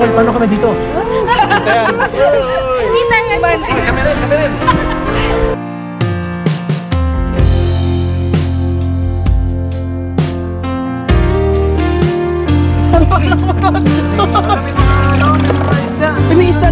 Nicole, paano kami dito? Hindi tayo. Kami rin. May isda.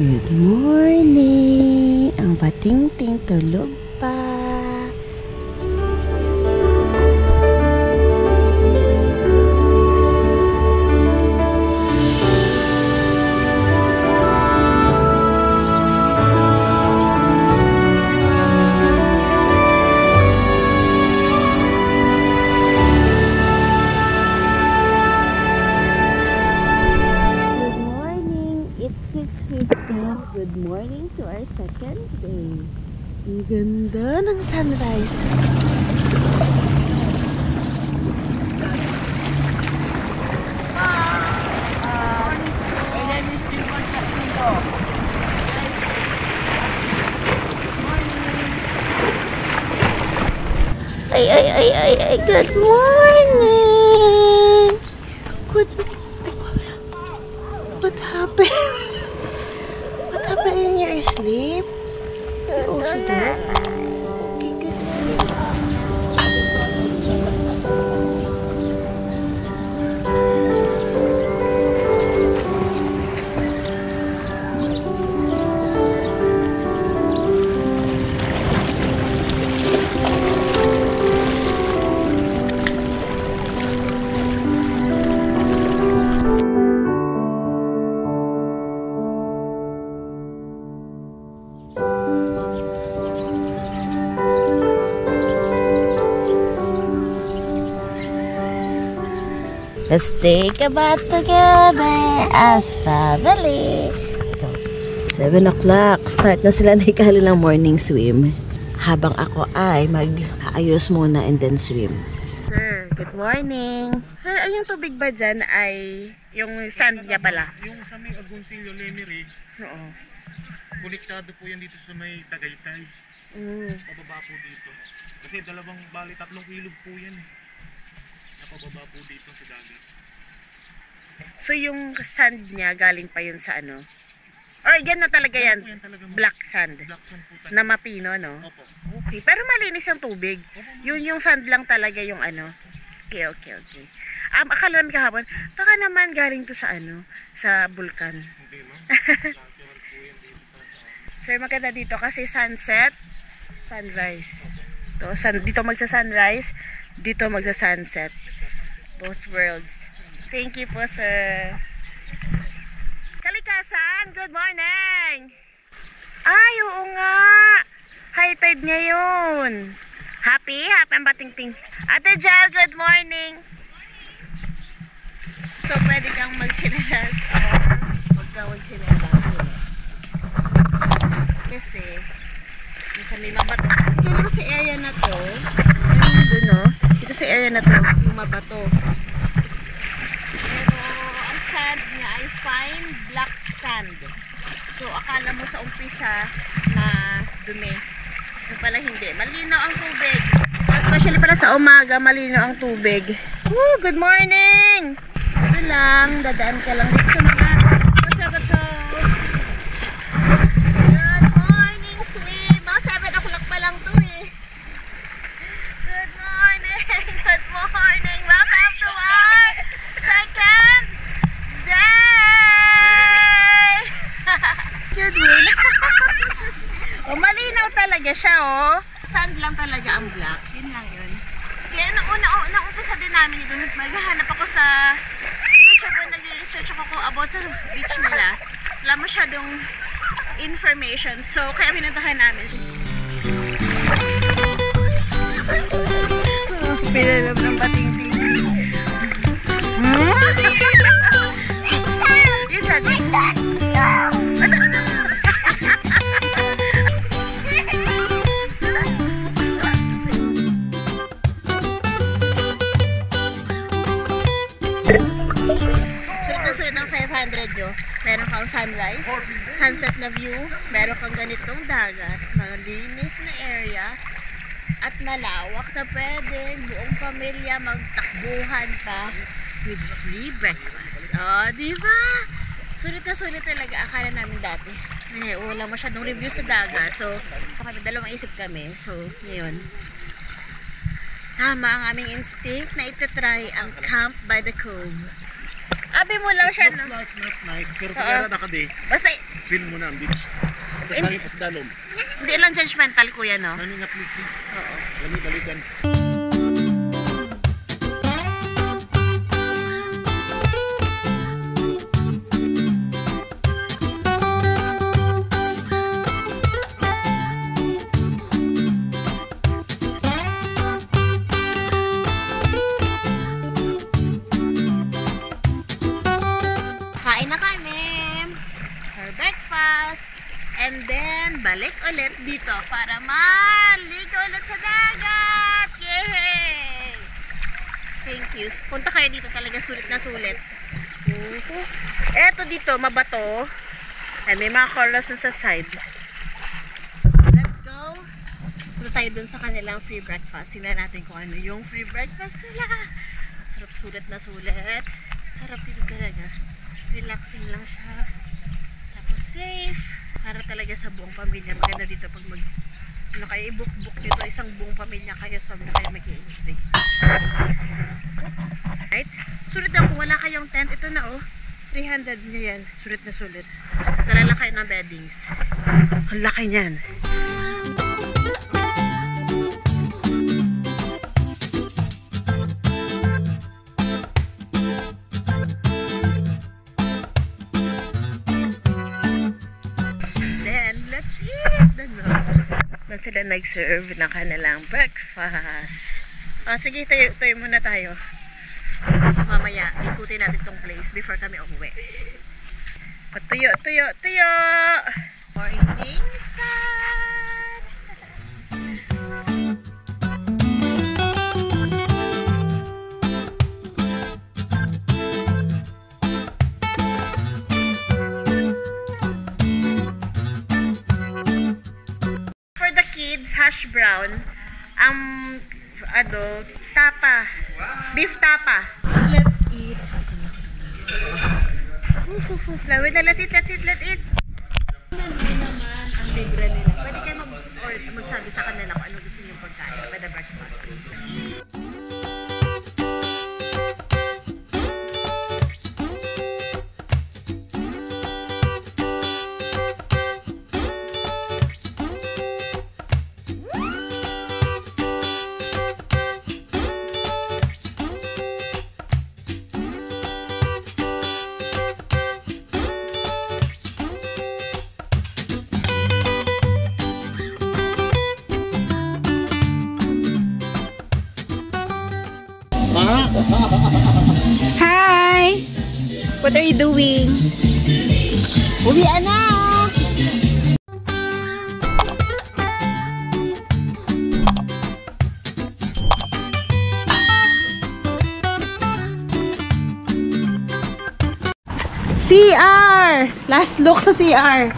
Good morning! Ang bating-ting tulog pa. Good morning to our second day. Ang ganda ng sunrise. Ay, good morning. What happened? What happened in your sleep? You also did? Okay, good morning. Let's take a bath together as family. So, 7 o'clock. Start na sila na ikahalilang morning swim. Habang ako ay mag-aayos muna and then swim. Sir, good morning. Sir, yung tubig ba dyan ay yung sand niya pala? Yung sa may Agoncillo Lemery. Oo. Konektado po yan dito sa may Tagaytay. Pababa po dito. Kasi dalawang bali, 3 ilog po yan. Napababa po dito sa dagat. So yung sand niya galing pa yun sa ano? Or yan na talaga yan? Black sand? Black sand po talaga. Na mapino, no? Opo. Okay. Pero malinis ang tubig. Yun yung sand lang talaga yung ano? Okay. Akala namin kahapon, baka naman galing to sa ano? Sa bulkan. Hindi no? Sir, maganda dito kasi sunset, sunrise. Dito magsa-sunrise, dito magsa-sunset. Both worlds. Thank you po, sir. Kalikasan, good morning! Ay, oo nga. High tide ngayon. Happy ang bating-ting. Ate Jel, good morning. So, pwede kang magchinelas. Huwag kang magchinelas. Kasi, Sa may mabato. Dito lang sa area na to. Ayun doon, no? Dito sa area na to, yung mabato. Pero ang sand niya ay fine black sand. So akala mo sa umpisa na dumi. Yung pala hindi. Malinaw ang tubig. Especially pala sa umaga, malinaw ang tubig. Woo! Good morning! Ito lang, dadaan ka lang dito sa mga bato-bato. Good morning, swim! Mga 7 o'clock pa lang to eh. Good morning! Good morning! Welcome to our second day! Good morning! Oh, malinaw talaga siya, oh. Sand lang talaga ang black. Yun lang yun. Kaya nung umpisa din namin dito, maghahanap ako sa YouTube, nag-research ako about sa beach nila. Wala masyadong information. So, kaya pinuntahan namin. Pinalab ng pating-ting. Isa din. Sulit ng 500 nyo. Meron kang sunrise, sunset na view, meron kang ganitong dagat, malinis na area, at malawak na pwede buong pamilya magtakbuhan pa with free breakfast. Oh, di ba? Sulit na sulit talaga. Akala namin dati. Wala masyadong review sa dagat. So, dalawang isip kami. So, ngayon, tama ang aming instinct na itatry ang Camp by the Cove. Abi mo lang siya, no? Looks like not nice, pero kaya na ka basta, feel mo na ang beach. Tapos pa sa dalom. hindi lang judgmental, kuya, no? Nani nga please. Oo. Lami balikan. Kain na kami for breakfast and then balik ulit dito para maligo ulit sa dagat. Yay! Thank you. Punta kayo dito, talaga sulit na sulit. Eto dito, mabato. And may mga corals sa side. Let's go. Punta tayo dun sa kanilang free breakfast. Tingnan natin kung ano yung free breakfast nila. Sarap, sulit na sulit. Sarap dito talaga. Relaxing lang siya. Tapos safe. Para talaga sa buong pamilya. Maganda dito pag kayo i-book dito. Isang buong pamilya kayo. Sobrang kayo mag-i-enjoy. Right? Sulit lang kung wala kayong tent. Ito na oh. 300 niya yan. Sulit na sulit. Dala lang kayo ng beddings. Ang laki niyan. Let's eat! Doon sila nag-serve ng kanilang breakfast. Sige, tayo muna tayo. So mamaya, ikutin natin tong place before kami umuwi. Tuyo! Morning sun! Kids, hash brown, adult, tapa, beef tapa. Let's eat. Let's eat. Nandun naman ang libre nila. Pwede kayo magsabi sa kanila kung ano gusto niyo pagkain for the breakfast. Hi! What are you doing? Uwian na! CR! Last look sa CR.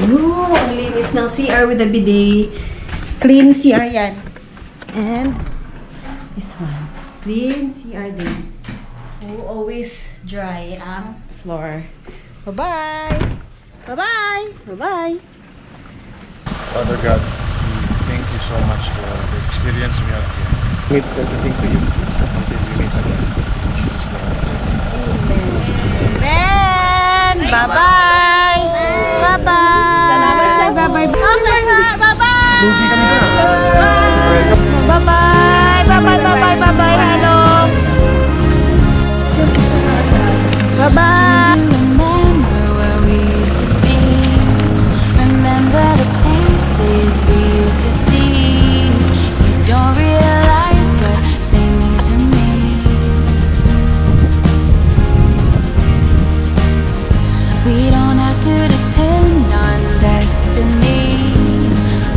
Ooh, ang linis ng CR with the bidet. Clean CR yan. And this one. Clean CR din. Oh, always dry ang floor. Bye-bye! Bye-bye! Bye-bye! Father God, we thank you so much for the experience we have here. Commit everything to you until we meet again. In Jesus' name. Amen! Bye-bye! Bye-bye! Salamat sa bye-bye! Okay nga! Bye-bye! Lugi kami na. Welcome. Bye-bye! Bye-bye! Bye-bye! Bye-bye! Hello! Bye-bye! Remember where we used to be. Remember the places we used to see. You don't realize what they mean to me. We don't have to depend on destiny.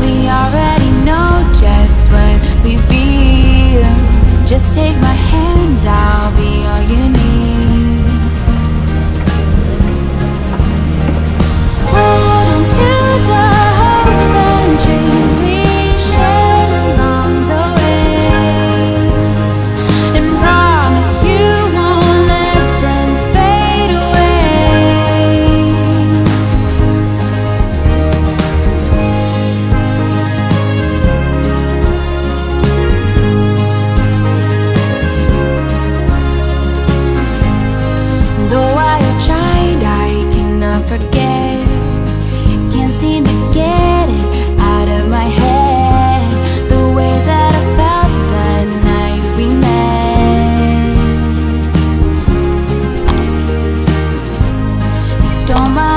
We already know just what we feel. Just take my hand, I'll be all you need. Hold on to the hopes and dreams we shared along the way, and promise you won't let them fade away. Though I have tried, I cannot forget. Can't seem to get it out of my head. The way that I felt that night we met. You stole my